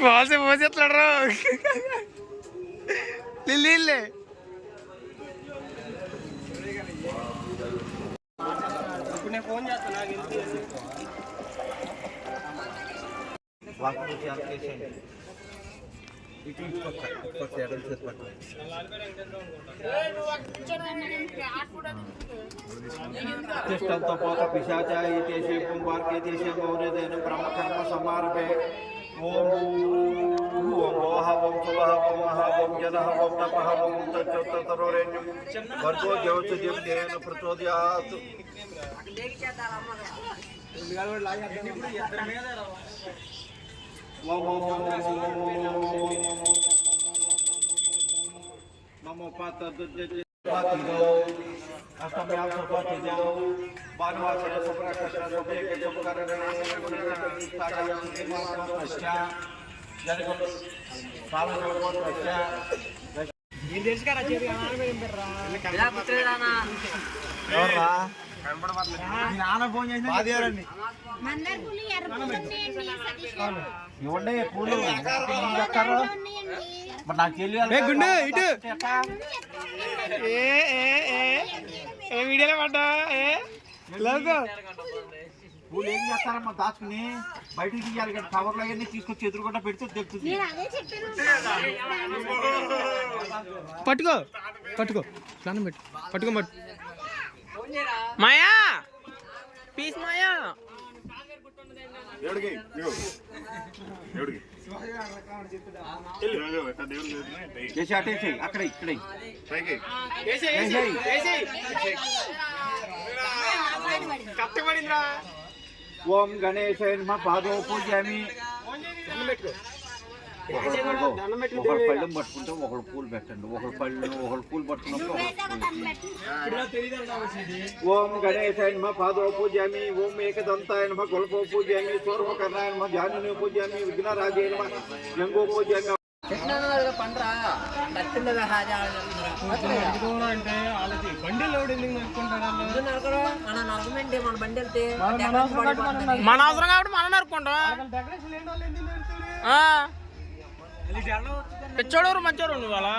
వాసే పోసేట్లాడరా lily ఇప్పుడు నేను phone చేస్తాను పోత పిశాచాయ బ్రహ్మకర్మ సమారభే ఓం ఓహ ఓం సువహ ఓం మహ ఓం జనః ఓం తపః ఓం తచ్చోత్తరోరేణ్యం వర్గో దేవచదేవేన ప్రచోదయాత్ नमो पात्र अष्टम्याम सुपति जाओ बानवासर सुप्रकर्षण सुपे के सुप्रकरण साकायम दिमाग पश्चात जरगल पालन को पश्चात ये देश का राज्य भी हमारे में बर्रा ఇలా పుత్రేదానా ఎవర్రా కనబడవట్లేదు నేను ఆన ఫోన్ చేసి బాదియారండి మందర్ పూలు ఎర్ర పూలు ఉన్నాయండి సతీష్ గారు ఇవ్వండి పూలు ఎక్కడో మరి నాకు తెలియాలి ఏ గుండు ఇటు ఏ ఏ ఏ ఏ వీడియోలో పడ్డా ఏ లోగో పూలు ఏం చేస్తారమ్మా దాచుకుని బయటికి తీయాలి కదా కవర్లో అవన్నీ తీసుకొచ్చి ఎదురుకుండా పెడితే తెలుస్తుంది పట్టుకో పట్టుకో స్నానం పెట్టు పట్టుకో పట్టు మాయా పీస్ మాయా అక్కడ ఇక్కడ ఓం గణేశాయ నమః పాదో పూజయామి ఒకరు పళ్ళెం పట్టుకుంటే ఒకరు పూలు పెట్టండి ఒకరు పూలు పట్టుకున్నప్పుడు ఓం గణేశాయ నమః పాదో పూజయామి ఓం ఏకదంతాయ నమః గొల్పో పూజయామి సూర్పకర్ణాయ నమః ధ్యానిని పూజయామి విఘ్నరాజాయ నమః లింగో పూజయామి మన అవసరం కాబట్టి మనం నరుక్కుంటాం పిచ్చోడు మంచోడు నువ్వు అలా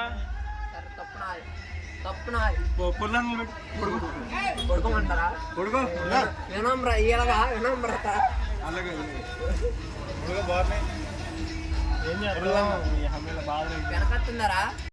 వెనకత్తున్నారా